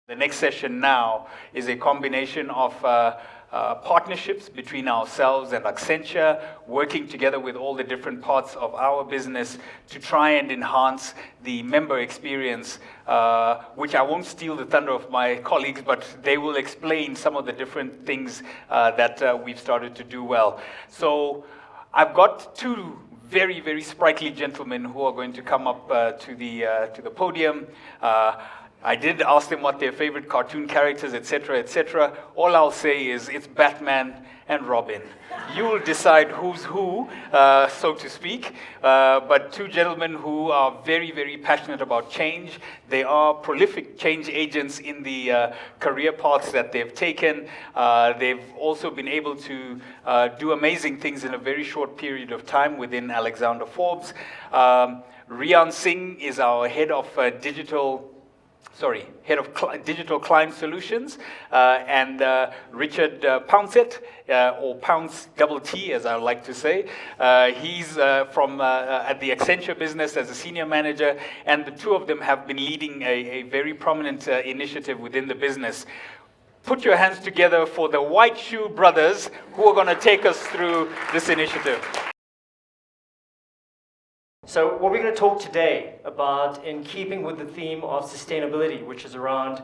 The next session now is a combination of partnerships between ourselves and Accenture, working together with all the different parts of our business to try and enhance the member experience, which I won't steal the thunder of my colleagues, but they will explain some of the different things that we've started to do well. So I've got two very, very sprightly gentlemen who are going to come up to the podium. I did ask them what their favorite cartoon characters, etc., etc. All I'll say is it's Batman and Robin. You'll decide who's who, so to speak. But two gentlemen who are very, very passionate about change. They are prolific change agents in the career paths that they've taken. They've also been able to do amazing things in a very short period of time within Alexander Forbes. Riaan Singh is our head of digital client solutions, and Richard Pouncett, or Pounce double T, as I like to say. He's from at the Accenture business as a senior manager, and the two of them have been leading a very prominent initiative within the business. Put your hands together for the White Shoe Brothers, who are going to take us through this initiative. So what we're going to talk today about, in keeping with the theme of sustainability, which is around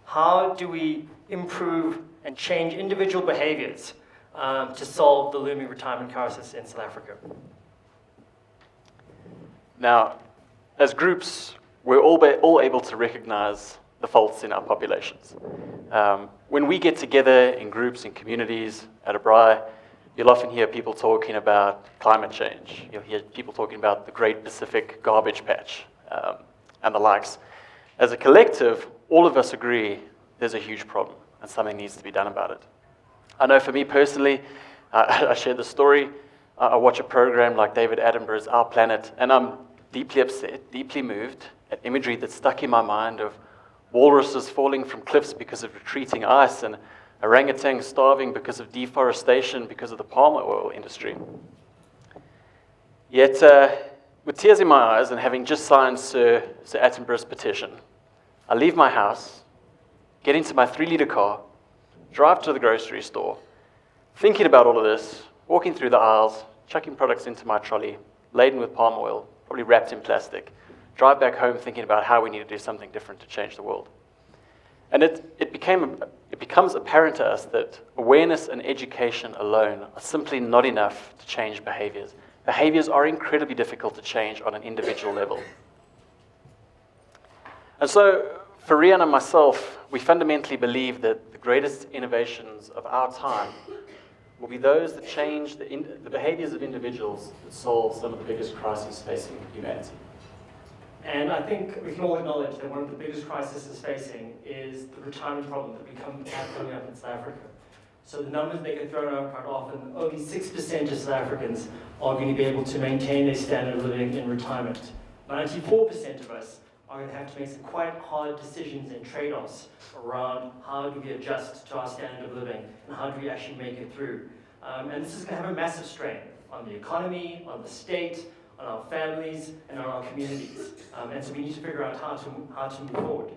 how do we improve and change individual behaviors to solve the looming retirement crisis in South Africa. Now, as groups, we're all able to recognize the faults in our populations. When we get together in groups, in communities, at a braai, you'll often hear people talking about climate change. You'll hear people talking about the Great Pacific Garbage Patch and the likes. As a collective, all of us agree there's a huge problem and something needs to be done about it. I know for me personally, I share the story. I watch a program like David Attenborough's Our Planet, and I'm deeply upset, deeply moved at imagery that's stuck in my mind of walruses falling from cliffs because of retreating ice and orangutans starving because of deforestation, because of the palm oil industry. Yet, with tears in my eyes and having just signed Sir Attenborough's petition, I leave my house, get into my 3-liter car, drive to the grocery store, thinking about all of this, walking through the aisles, chucking products into my trolley, laden with palm oil, probably wrapped in plastic, drive back home thinking about how we need to do something different to change the world. And it becomes apparent to us that awareness and education alone are simply not enough to change behaviors. Behaviors are incredibly difficult to change on an individual level. And so, for Riaan and myself, we fundamentally believe that the greatest innovations of our time will be those that change the behaviors of individuals that solve some of the biggest crises facing humanity. And I think we can all acknowledge that one of the biggest crises facing is the retirement problem that coming up in South Africa. So the numbers that get thrown out quite often, only 6% of South Africans are going to be able to maintain their standard of living in retirement. 94% of us are going to have to make some quite hard decisions and trade-offs around how do we adjust to our standard of living and how do we actually make it through. And this is going to have a massive strain on the economy, on the state, on our families, and on our communities. And so we need to figure out how to move forward.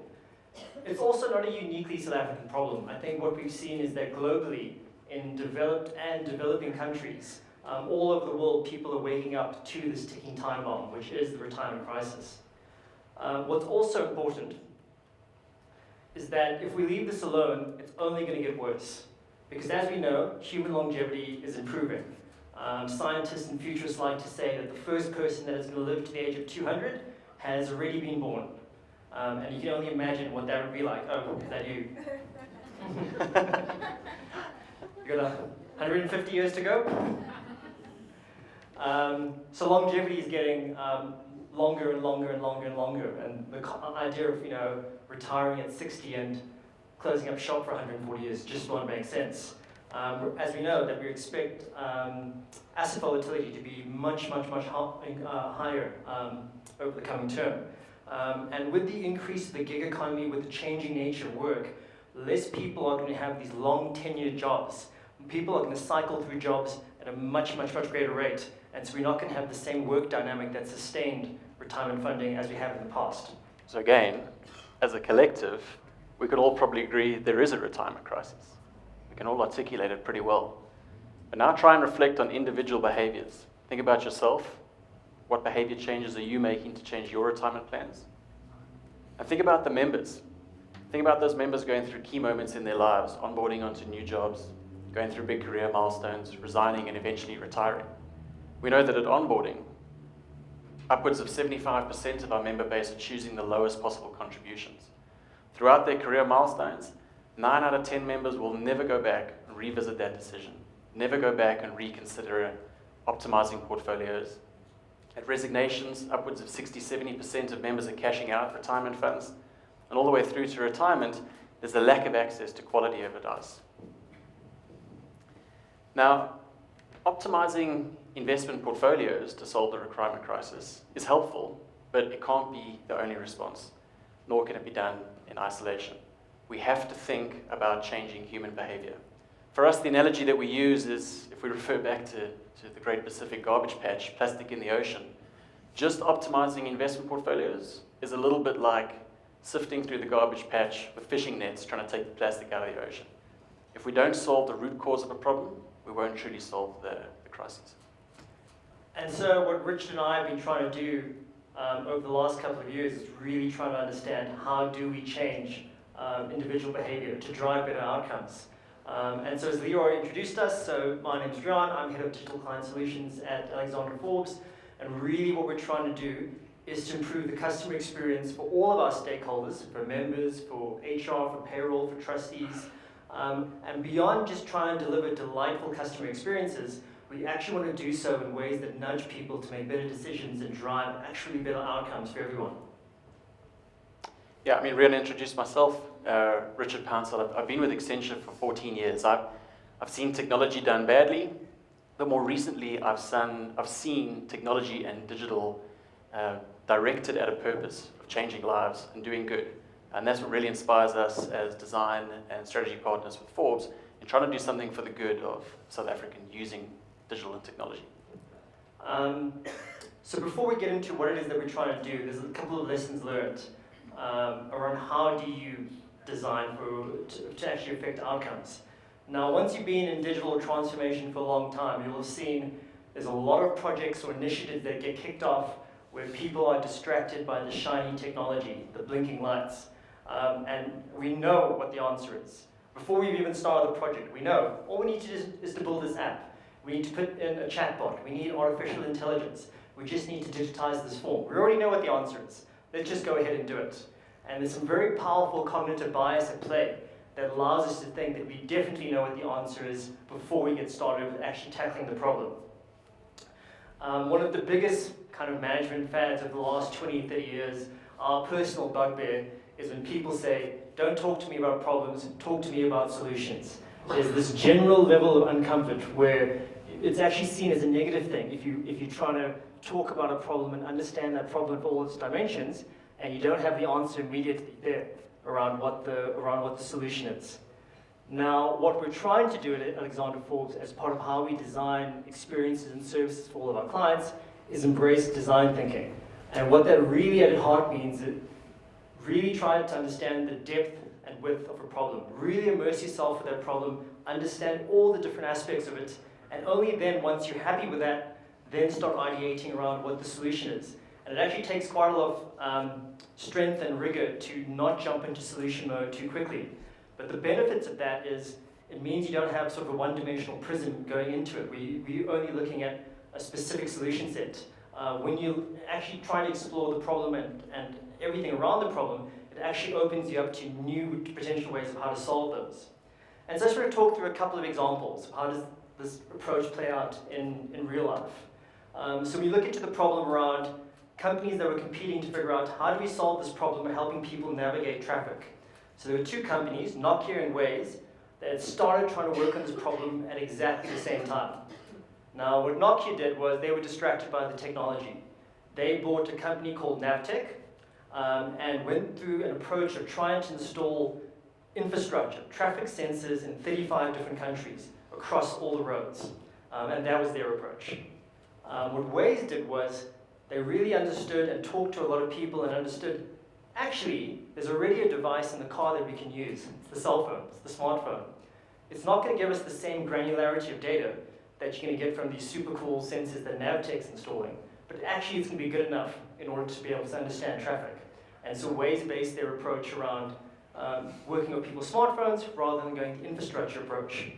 It's also not a uniquely South African problem. I think what we've seen is that globally, in developed and developing countries, all over the world, people are waking up to this ticking time bomb, which is the retirement crisis. What's also important is that if we leave this alone, it's only going to get worse. Because as we know, human longevity is improving. Scientists and futurists like to say that the first person that is going to live to the age of 200 has already been born. And you can only imagine what that would be like. Oh, is that you? You got 150 years to go? So longevity is getting longer and longer and longer and longer. And the idea of retiring at 60 and closing up shop for 140 years just won't make sense. As we know, that we expect asset volatility to be much higher over the coming term. And with the increase of the gig economy, with the changing nature of work, less people are going to have these long tenured jobs. People are going to cycle through jobs at a much greater rate. And so we're not going to have the same work dynamic that sustained retirement funding as we have in the past. So again, as a collective, we could all probably agree there is a retirement crisis. We can all articulate it pretty well. But now try and reflect on individual behaviors. Think about yourself. What behavior changes are you making to change your retirement plans? And think about the members. Think about those members going through key moments in their lives, onboarding onto new jobs, going through big career milestones, resigning and eventually retiring. We know that at onboarding, upwards of 75% of our member base are choosing the lowest possible contributions. Throughout their career milestones, 9 out of 10 members will never go back and revisit that decision, never go back and reconsider optimizing portfolios. At resignations, upwards of 60-70% of members are cashing out retirement funds, and all the way through to retirement, there's a lack of access to quality of advice. Now, optimizing investment portfolios to solve the retirement crisis is helpful, but it can't be the only response, nor can it be done in isolation. We have to think about changing human behavior. For us, the analogy that we use is, if we refer back to the Great Pacific Garbage Patch, plastic in the ocean, just optimizing investment portfolios is a little bit like sifting through the garbage patch with fishing nets trying to take the plastic out of the ocean. If we don't solve the root cause of a problem, we won't truly solve the crisis. And so what Richard and I have been trying to do over the last couple of years is really trying to understand how do we change individual behavior to drive better outcomes. And so as Leroy introduced us, so my name is Riaan, I'm Head of Digital Client Solutions at Alexander Forbes, and really what we're trying to do is to improve the customer experience for all of our stakeholders, for members, for HR, for payroll, for trustees, and beyond just trying to deliver delightful customer experiences, we actually want to do so in ways that nudge people to make better decisions and drive actually better outcomes for everyone. Yeah, I mean, Riaan introduced myself, Richard Pouncil. I've been with Accenture for 14 years. I've seen technology done badly, but more recently I've seen technology and digital directed at a purpose of changing lives and doing good. And that's what really inspires us as design and strategy partners with Forbes in trying to do something for the good of South Africans using digital and technology. So before we get into what it is that we're trying to do, there's a couple of lessons learned around how do you design to actually affect outcomes. Now, once you've been in digital transformation for a long time, you'll have seen there's a lot of projects or initiatives that get kicked off where people are distracted by the shiny technology, the blinking lights. And we know what the answer is. Before we've even started the project, we know all we need to do is to build this app. We need to put in a chatbot. We need artificial intelligence. We just need to digitize this form. We already know what the answer is. Let's just go ahead and do it. And there's some very powerful cognitive bias at play that allows us to think that we definitely know what the answer is before we get started with actually tackling the problem. One of the biggest kind of management fads of the last 20, 30 years, our personal bugbear, is when people say, don't talk to me about problems, talk to me about solutions. There's this general level of uncomfort where it's actually seen as a negative thing. If you're trying to talk about a problem and understand that problem for all its dimensions, and you don't have the answer immediately there around what the solution is. Now, what we're trying to do at Alexander Forbes as part of how we design experiences and services for all of our clients is embrace design thinking. And what that really at heart means is really try to understand the depth and width of a problem. Really immerse yourself with that problem, understand all the different aspects of it, and only then, once you're happy with that, then start ideating around what the solution is. And it actually takes quite a lot of strength and rigor to not jump into solution mode too quickly. But the benefits of that is it means you don't have sort of a one-dimensional prism going into it. We're only looking at a specific solution set. When you actually try to explore the problem and everything around the problem, it actually opens you up to new potential ways of how to solve those. And so I just want to talk through a couple of examples of how does this approach play out in real life. So we look into the problem around companies that were competing to figure out how do we solve this problem of helping people navigate traffic. So there were two companies, Nokia and Waze, that had started trying to work on this problem at exactly the same time. Now, what Nokia did was they were distracted by the technology. They bought a company called Navtech and went through an approach of trying to install infrastructure, traffic sensors in 35 different countries across all the roads. And that was their approach. What Waze did was they really understood and talked to a lot of people and understood Actually, there's already a device in the car that we can use. It's the cell phone, it's the smartphone. It's not going to give us the same granularity of data that you're going to get from these super cool sensors that Navtech's installing, but actually it's going to be good enough in order to be able to understand traffic. And so Waze based their approach around working with people's smartphones rather than going the infrastructure approach.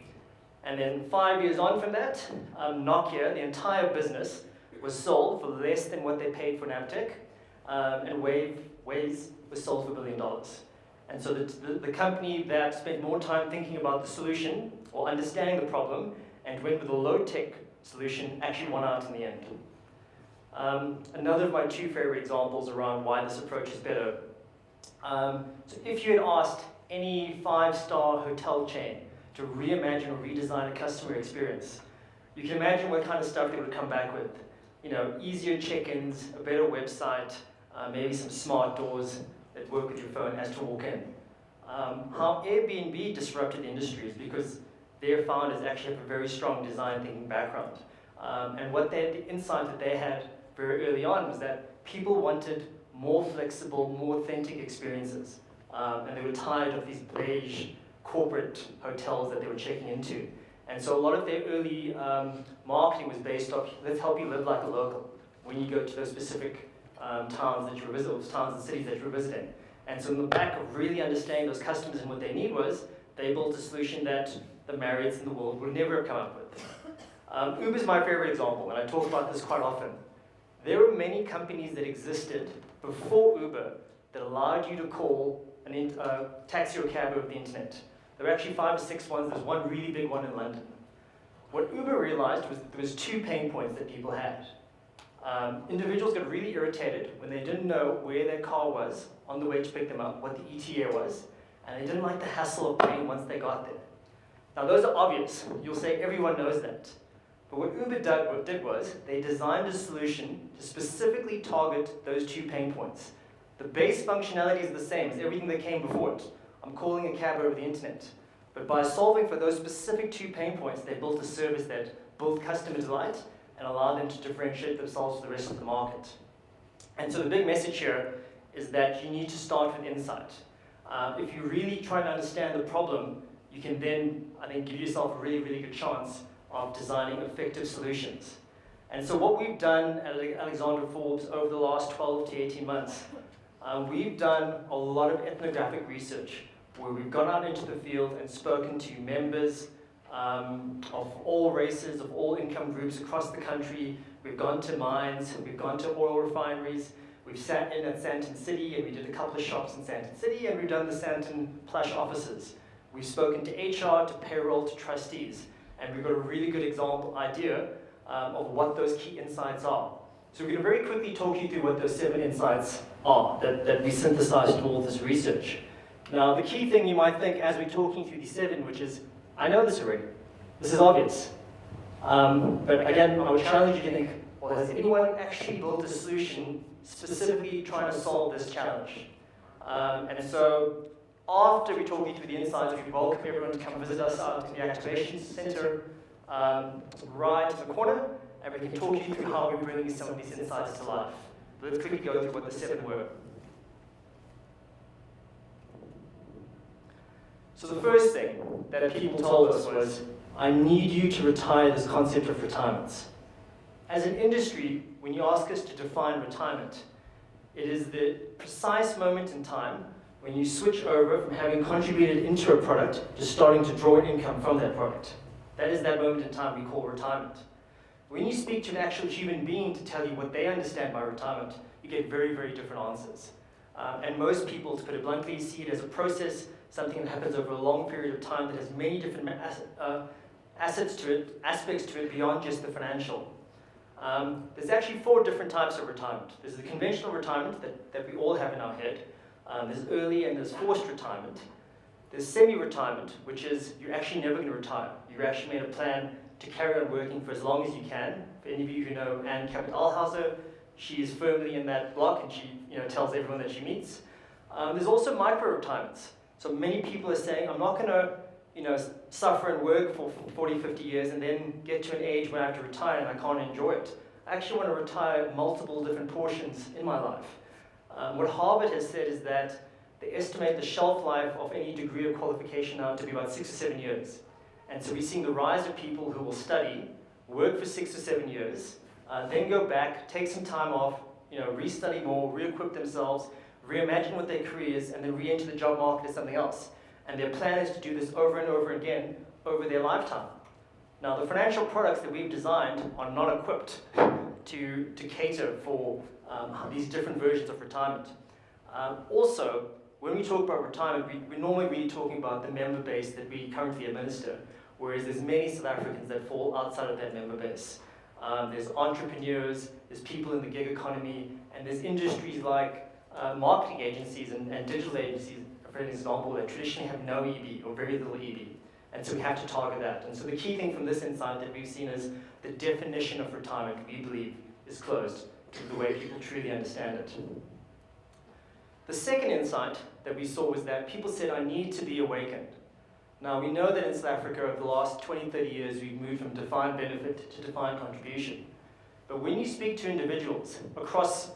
And then 5 years on from that, Nokia, the entire business, was sold for less than what they paid for Navtech, and Waze was sold for $1 billion. And so the company that spent more time thinking about the solution or understanding the problem and went with a low-tech solution actually won out in the end. Another of my two favorite examples around why this approach is better. So if you had asked any five-star hotel chain to reimagine or redesign a customer experience, you can imagine what kind of stuff they would come back with. You know, easier check-ins, a better website, maybe some smart doors that work with your phone as to walk in. How Airbnb disrupted the industry is because their founders actually have a very strong design thinking background. And the insight that they had very early on was that people wanted more flexible, more authentic experiences. And they were tired of these beige corporate hotels that they were checking into. And so a lot of their early marketing was based off, let's help you live like a local when you go to those specific towns that you were visiting, towns and cities that you were visiting. And so in the back of really understanding those customers and what they need was, they built a solution that the Marriotts in the world would never have come up with. Uber's my favorite example, and I talk about this quite often. There were many companies that existed before Uber that allowed you to call a taxi or cab over the internet. There were actually 5 or 6 ones. There's one really big one in London. What Uber realized was there was 2 pain points that people had. Individuals got really irritated when they didn't know where their car was on the way to pick them up, what the ETA was, and they didn't like the hassle of paying once they got there. Now those are obvious. You'll say everyone knows that. But what Uber did was they designed a solution to specifically target those 2 pain points. The base functionality is the same as everything that came before it. I'm calling a cab over the internet. But by solving for those specific 2 pain points, they built a service that built customer delight and allowed them to differentiate themselves from the rest of the market. And so the big message here is that you need to start with insight. If you really try to understand the problem, you can then, I think, give yourself a really, really good chance of designing effective solutions. And so what we've done at Alexander Forbes over the last 12 to 18 months, we've done a lot of ethnographic research where we've gone out into the field and spoken to members of all races, of all income groups across the country. We've gone to mines, we've gone to oil refineries, we've sat in at Sandton City, and we did a couple of shops in Sandton City, and we've done the Sandton Plush offices. We've spoken to HR, to payroll, to trustees, and we've got a really good idea of what those key insights are. So we're going to very quickly talk you through what those 7 insights are that we synthesized through all this research. Now, the key thing you might think as we're talking through these 7, which is, I know this already. This is obvious. But again, I would challenge you to think, well, has anyone actually built a solution specifically trying to solve this challenge? And so after we talk you through the insights, we welcome everyone to come visit us out in the activation center right in the corner, and we can talk you through how we're bringing some of these insights to life. Let's quickly go through what the 7 were. So the first thing that people told us was, I need you to retire this concept of retirement. As an industry, when you ask us to define retirement, it is the precise moment in time when you switch over from having contributed into a product to starting to draw an income from that product. That is that moment in time we call retirement. When you speak to an actual human being to tell you what they understand by retirement, you get very, very different answers. And most people, to put it bluntly, see it as a process, something that happens over a long period of time that has many different aspects to it beyond just the financial. There's actually 4 different types of retirement. There's the conventional retirement that we all have in our head. There's early and there's forced retirement. There's semi-retirement, which is you're actually never going to retire. You've actually made a plan to carry on working for as long as you can. For any of you who know Anne Capitalhauser, she is firmly in that block, and she tells everyone that she meets. There's also micro-retirements. So many people are saying, I'm not going to suffer and work for 40, 50 years and then get to an age when I have to retire and I can't enjoy it. I actually want to retire multiple different portions in my life. What Harvard has said is that they estimate the shelf life of any degree of qualification now to be about 6 or 7 years. And so we're seeing the rise of people who will study, work for 6 or 7 years, then go back, take some time off, re-study more, re-equip themselves, reimagine what their career is, and then re-enter the job market as something else. And their plan is to do this over and over again over their lifetime. Now, the financial products that we've designed are not equipped to cater for these different versions of retirement. Also, when we talk about retirement, we're normally really talking about the member base that we currently administer, whereas there's many South Africans that fall outside of that member base. There's entrepreneurs, there's people in the gig economy, and there's industries like marketing agencies and digital agencies, for an example, that traditionally have no EB or very little EB. And so we have to target that. And so the key thing from this insight that we've seen is the definition of retirement, we believe, is closed to the way people truly understand it. The second insight that we saw was that people said, I need to be awakened. Now, we know that in South Africa, over the last 20, 30 years, we've moved from defined benefit to defined contribution. But when you speak to individuals across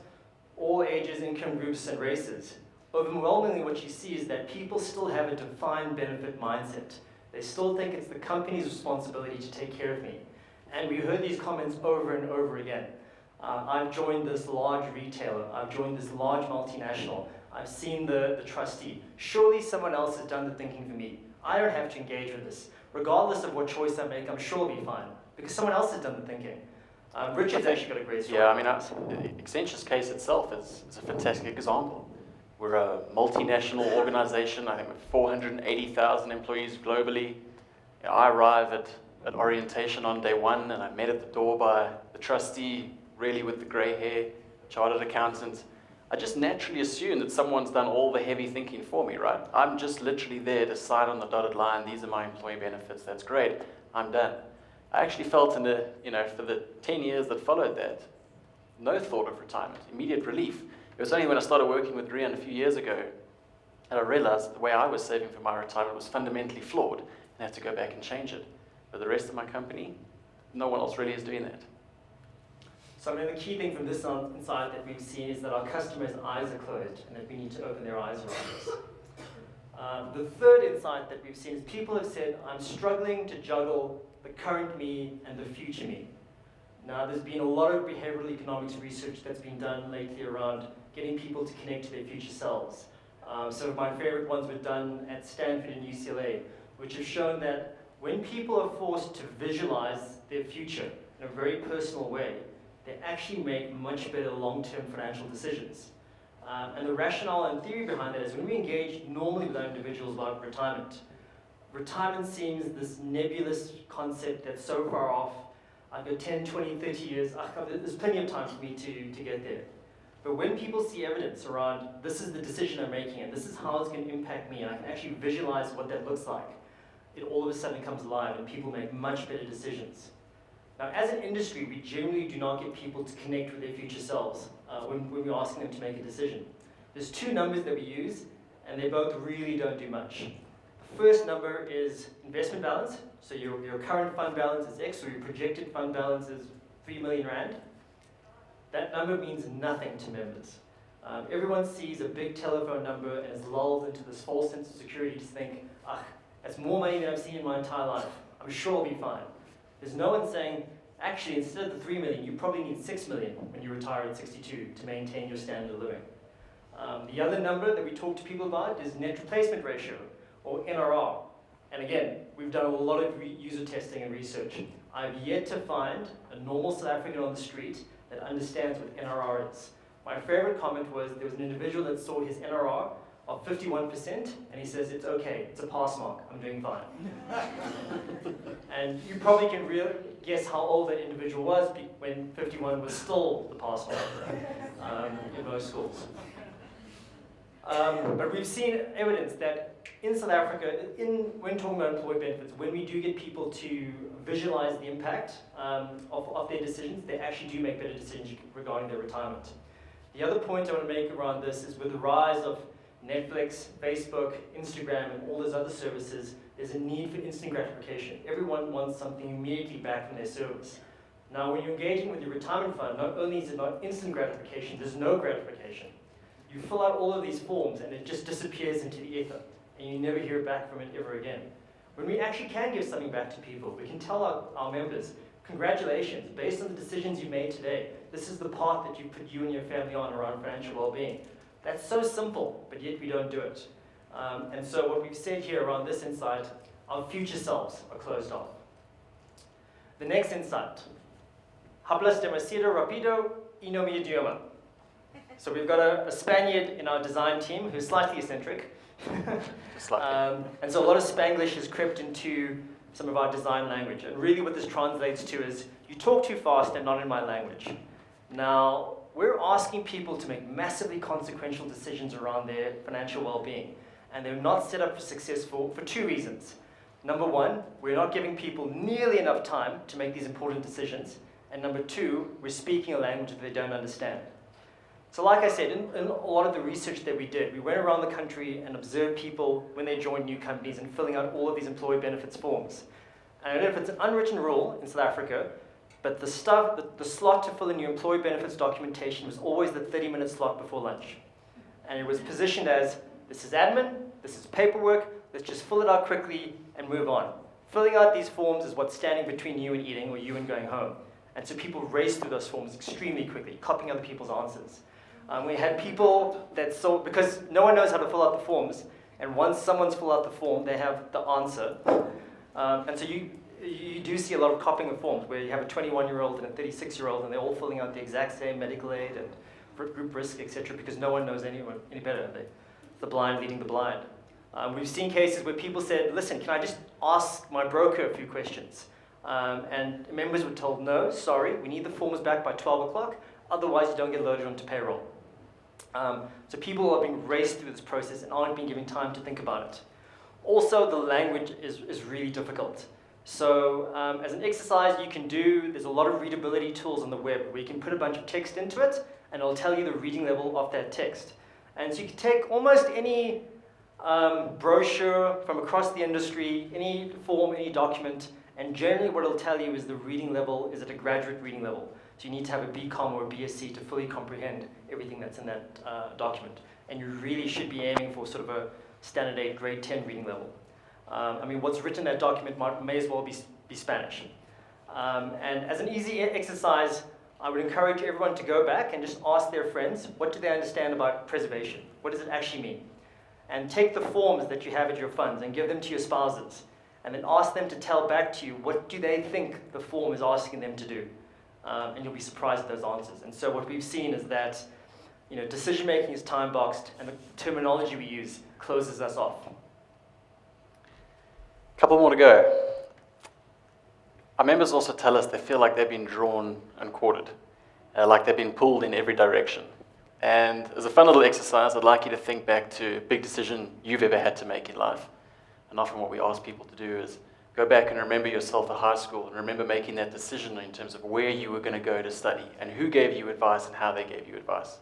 all ages, income groups, and races, overwhelmingly what you see is that people still have a defined benefit mindset. They still think it's the company's responsibility to take care of me. And we heard these comments over and over again. I've joined this large retailer. I've joined this large multinational. I've seen the trustee. Surely someone else has done the thinking for me. I don't have to engage with this. Regardless of what choice I make, I'm sure I'll be fine, because someone else has done the thinking. Richard's actually got a great story. Yeah, I mean, Accenture's case itself is a fantastic example. We're a multinational organization, I think with 480,000 employees globally. I arrive at orientation on day one, and I'm met at the door by the trustee, really with the grey hair, chartered accountant. I just naturally assume that someone's done all the heavy thinking for me, right? I'm just literally there to sign on the dotted line. These are my employee benefits. That's great. I'm done. I actually felt for the 10 years that followed that, no thought of retirement, immediate relief. It was only when I started working with Riaan a few years ago that I realized the way I was saving for my retirement was fundamentally flawed and I had to go back and change it. But the rest of my company, no one else really is doing that. So the key thing from this insight that we've seen is that our customers' eyes are closed and that we need to open their eyes around this. The third insight that we've seen is people have said, I'm struggling to juggle the current me and the future me. Now, there's been a lot of behavioral economics research that's been done lately around getting people to connect to their future selves. Some of my favorite ones were done at Stanford and UCLA, which have shown that when people are forced to visualize their future in a very personal way, they actually make much better long-term financial decisions. And the rationale and theory behind that is when we engage normally with our individuals about retirement, retirement seems this nebulous concept that's so far off. I've got 10, 20, 30 years, there's plenty of time for me to get there. But when people see evidence around, this is the decision I'm making and this is how it's going to impact me, and I can actually visualize what that looks like, it all of a sudden comes alive and people make much better decisions. Now, as an industry, we generally do not get people to connect with their future selves when we're asking them to make a decision. There's two numbers that we use, and they both really don't do much. The first number is investment balance. So your current fund balance is X, or your projected fund balance is 3 million Rand. That number means nothing to members. Everyone sees a big telephone number and is lulled into this false sense of security to think, that's more money than I've seen in my entire life. I'm sure I'll be fine. There's no one saying, actually, instead of the 3 million, you probably need 6 million when you retire at 62 to maintain your standard of living. The other number that we talk to people about is net replacement ratio, or NRR. And again, we've done a lot of user testing and research. I've yet to find a normal South African on the street that understands what NRR is. My favorite comment was there was an individual that saw his NRR of 51%, and he says, it's okay, it's a pass mark, I'm doing fine. And you probably can guess how old that individual was when 51 was still the pass mark in most schools. But we've seen evidence that in South Africa, when talking about employee benefits, when we do get people to visualize the impact of their decisions, they actually do make better decisions regarding their retirement. The other point I want to make around this is with the rise of Netflix, Facebook, Instagram, and all those other services, there's a need for instant gratification. Everyone wants something immediately back from their service. Now, when you're engaging with your retirement fund, not only is it not instant gratification, there's no gratification. You fill out all of these forms and it just disappears into the ether, and you never hear back from it ever again. When we actually can give something back to people, we can tell our members, congratulations, based on the decisions you made today, this is the path that you put you and your family on around financial well-being. That's so simple, but yet we don't do it. And so what we've said here around this insight, our future selves are closed off. The next insight, hablas demasiado rápido y no mi idioma. So we've got a Spaniard in our design team who's slightly eccentric. And so a lot of Spanglish has crept into some of our design language. And really what this translates to is, you talk too fast and not in my language. Now, we're asking people to make massively consequential decisions around their financial well-being. And they're not set up for success for two reasons. Number one, we're not giving people nearly enough time to make these important decisions. And number two, we're speaking a language that they don't understand. So like I said, in a lot of the research that we did, we went around the country and observed people when they joined new companies and filling out all of these employee benefits forms. And I don't know if it's an unwritten rule in South Africa, but the slot to fill in your employee benefits documentation was always the 30-minute slot before lunch. And it was positioned as, this is admin, this is paperwork, let's just fill it out quickly and move on. Filling out these forms is what's standing between you and eating or you and going home. And so people race through those forms extremely quickly, copying other people's answers. We had people that saw, because no one knows how to fill out the forms, and once someone's filled out the form, they have the answer. And so you do see a lot of copying of forms, where you have a 21-year-old and a 36-year-old, and they're all filling out the exact same medical aid and group risk, etc., because no one knows any better. The blind leading the blind. We've seen cases where people said, listen, can I just ask my broker a few questions? And members were told, no, sorry, we need the forms back by 12 o'clock, otherwise you don't get loaded onto payroll. So people are being raced through this process and aren't being given time to think about it. Also, the language is really difficult. So as an exercise you can do, there's a lot of readability tools on the web where you can put a bunch of text into it and it'll tell you the reading level of that text. And so you can take almost any brochure from across the industry, any form, any document, and generally what it'll tell you is the reading level is at a graduate reading level. So you need to have a BCom or a BSc to fully comprehend everything that's in that document. And you really should be aiming for sort of a standard 8, grade 10 reading level. I mean, what's written in that document may as well be Spanish. And as an easy exercise, I would encourage everyone to go back and just ask their friends, what do they understand about preservation? What does it actually mean? And take the forms that you have at your funds and give them to your spouses. And then ask them to tell back to you, what do they think the form is asking them to do? And you'll be surprised at those answers. And so what we've seen is that decision-making is time-boxed, and the terminology we use closes us off. Couple more to go. Our members also tell us they feel like they've been drawn and quartered, like they've been pulled in every direction. And as a fun little exercise, I'd like you to think back to a big decision you've ever had to make in life. And often what we ask people to do is go back and remember yourself at high school and remember making that decision in terms of where you were going to go to study and who gave you advice and how they gave you advice.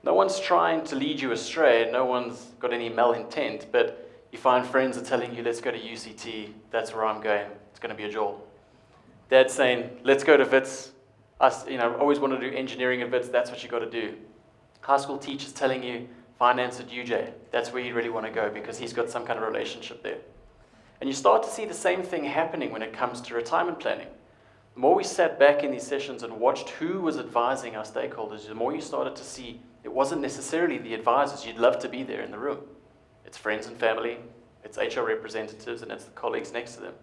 No one's trying to lead you astray, no one's got any malintent, but you find friends are telling you, let's go to UCT, that's where I'm going, it's going to be a jol. Dad's saying, let's go to Wits, I always want to do engineering at Wits, that's what you got to do. High school teachers telling you, finance at UJ, that's where you really want to go because he's got some kind of relationship there. And you start to see the same thing happening when it comes to retirement planning. The more we sat back in these sessions and watched who was advising our stakeholders, the more you started to see it wasn't necessarily the advisors. You'd love to be there in the room. It's friends and family, it's HR representatives, and it's the colleagues next to them.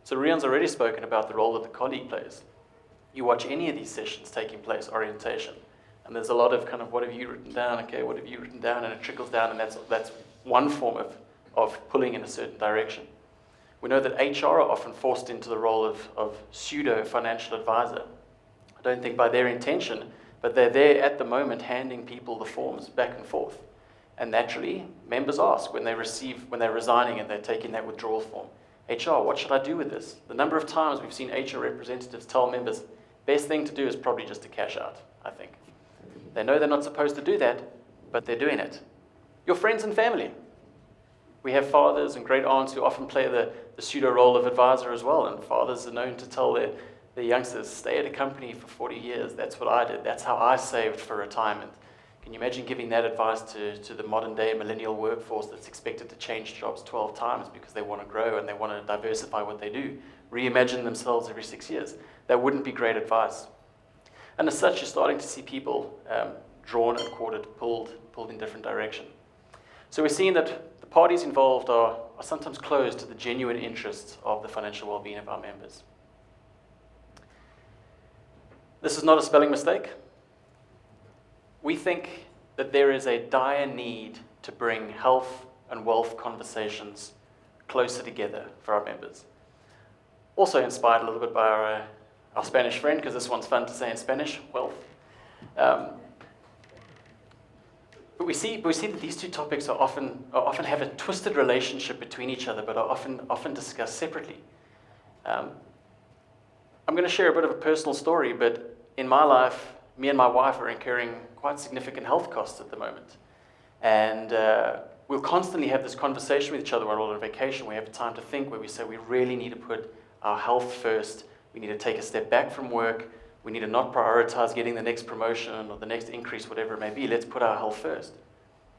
So Riaan's already spoken about the role that the colleague plays. You watch any of these sessions taking place, orientation, and there's a lot of kind of, what have you written down? Okay, what have you written down? And it trickles down, and that's one form of pulling in a certain direction. We know that HR are often forced into the role of pseudo-financial advisor. I don't think by their intention, but they're there at the moment handing people the forms back and forth. And naturally, members ask when they're resigning and they're taking that withdrawal form, HR, what should I do with this? The number of times we've seen HR representatives tell members, best thing to do is probably just to cash out, I think. They know they're not supposed to do that, but they're doing it. Your friends and family. We have fathers and great aunts who often play the pseudo role of advisor as well, and fathers are known to tell their youngsters, stay at a company for 40 years, that's what I did, that's how I saved for retirement. Can you imagine giving that advice to the modern day millennial workforce that's expected to change jobs 12 times because they want to grow and they want to diversify what they do, reimagine themselves every 6 years? That wouldn't be great advice. And as such, you're starting to see people drawn and quartered, pulled in different direction. So we're seeing that the parties involved are sometimes closed to the genuine interests of the financial well-being of our members. This is not a spelling mistake. We think that there is a dire need to bring health and wealth conversations closer together for our members. Also inspired a little bit by our Spanish friend, because this one's fun to say in Spanish, wealth. But we see that these two topics are often have a twisted relationship between each other, but are often discussed separately. I'm going to share a bit of a personal story, but in my life, me and my wife are incurring quite significant health costs at the moment. And we'll constantly have this conversation with each other while we're on vacation. We have time to think where we say we really need to put our health first. We need to take a step back from work. We need to not prioritize getting the next promotion or the next increase, whatever it may be. Let's put our health first.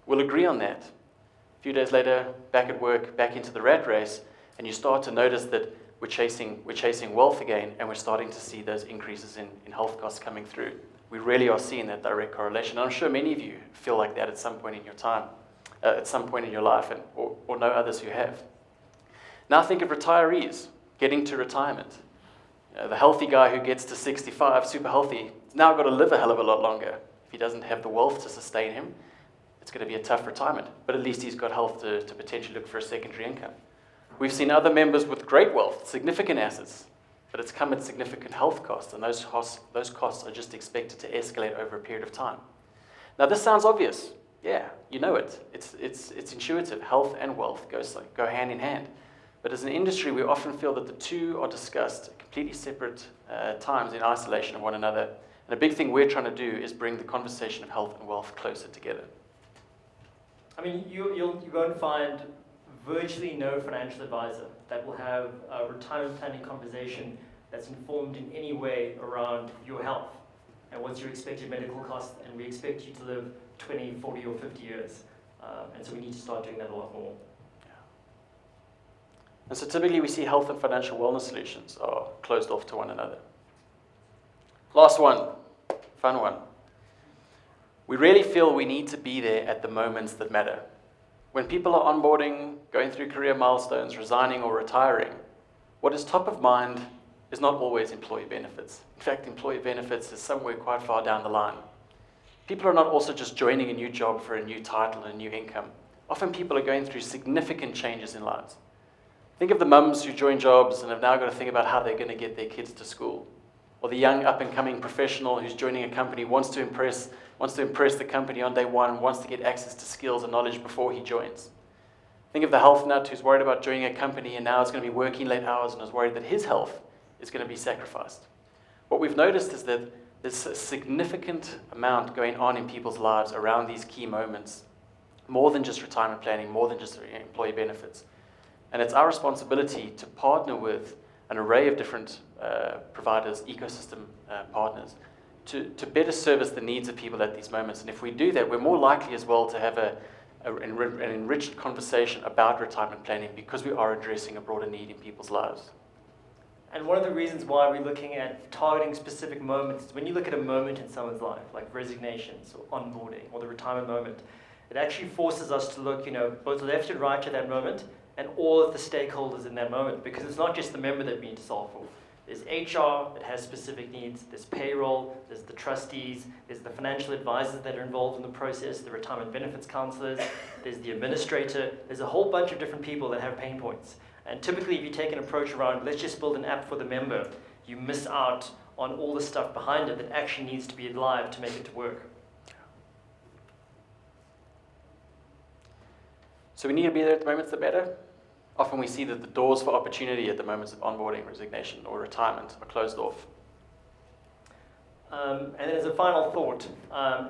We'll agree on that. A few days later, back at work, back into the rat race, and you start to notice that we're chasing wealth again, and we're starting to see those increases in health costs coming through. We really are seeing that direct correlation. And I'm sure many of you feel like that at some point in your time, at some point in your life, or know others who have. Now think of retirees getting to retirement. The healthy guy who gets to 65, super healthy, has now got to live a hell of a lot longer. If he doesn't have the wealth to sustain him, it's going to be a tough retirement. But at least he's got health to potentially look for a secondary income. We've seen other members with great wealth, significant assets, but it's come at significant health costs, and those costs are just expected to escalate over a period of time. Now, this sounds obvious. Yeah, you know it. It's intuitive. Health and wealth go hand in hand. But as an industry, we often feel that the two are discussed at completely separate times in isolation of one another. And a big thing we're trying to do is bring the conversation of health and wealth closer together. I mean, you won't find virtually no financial advisor that will have a retirement planning conversation that's informed in any way around your health and what's your expected medical cost, and we expect you to live 20, 40, or 50 years. And so we need to start doing that a lot more. And so typically we see health and financial wellness solutions are closed off to one another. Last one, fun one. We really feel we need to be there at the moments that matter. When people are onboarding, going through career milestones, resigning or retiring, what is top of mind is not always employee benefits. In fact, employee benefits is somewhere quite far down the line. People are not also just joining a new job for a new title and a new income. Often people are going through significant changes in lives. Think of the mums who join jobs and have now got to think about how they're going to get their kids to school. Or the young up-and-coming professional who's joining a company, wants to impress the company on day one, wants to get access to skills and knowledge before he joins. Think of the health nut who's worried about joining a company and now is going to be working late hours and is worried that his health is going to be sacrificed. What we've noticed is that there's a significant amount going on in people's lives around these key moments, more than just retirement planning, more than just employee benefits. And it's our responsibility to partner with an array of different providers, ecosystem partners, to better service the needs of people at these moments. And if we do that, we're more likely as well to have an enriched conversation about retirement planning because we are addressing a broader need in people's lives. And one of the reasons why we're looking at targeting specific moments is when you look at a moment in someone's life, like resignations or onboarding or the retirement moment, it actually forces us to look, both left and right to that moment and all of the stakeholders in that moment, because it's not just the member that we need to solve for. There's HR that has specific needs, there's payroll, there's the trustees, there's the financial advisors that are involved in the process, the retirement benefits counselors, there's the administrator, there's a whole bunch of different people that have pain points. And typically if you take an approach around, let's just build an app for the member, you miss out on all the stuff behind it that actually needs to be live to make it to work. So we need to be there at the moments that matter. Often we see that the doors for opportunity at the moments of onboarding, resignation, or retirement are closed off. And then as a final thought,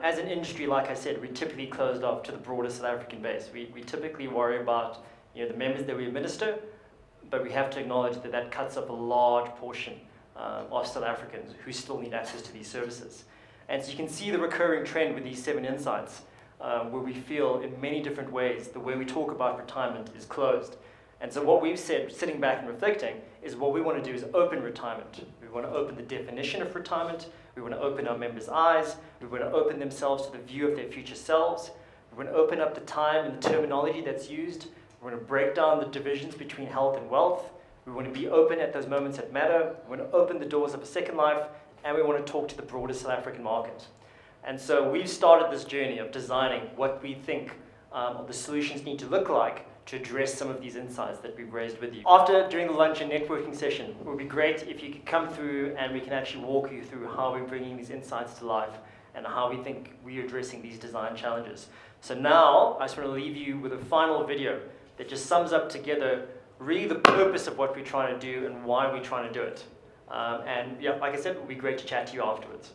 as an industry, like I said, we're typically closed off to the broader South African base. We typically worry about the members that we administer, but we have to acknowledge that that cuts up a large portion of South Africans who still need access to these services. And so you can see the recurring trend with these 7 insights, where we feel in many different ways the way we talk about retirement is closed. And so what we've said, sitting back and reflecting, is what we want to do is open retirement. We want to open the definition of retirement. We want to open our members' eyes. We want to open themselves to the view of their future selves. We want to open up the time and the terminology that's used. We want to break down the divisions between health and wealth. We want to be open at those moments that matter. We want to open the doors of a second life, and we want to talk to the broader South African market. And so we've started this journey of designing what we think the solutions need to look like to address some of these insights that we've raised with you. During the lunch and networking session, it would be great if you could come through and we can actually walk you through how we're bringing these insights to life and how we think we're addressing these design challenges. So now, I just want to leave you with a final video that just sums up together really the purpose of what we're trying to do and why we're trying to do it. And yeah, like I said, it would be great to chat to you afterwards.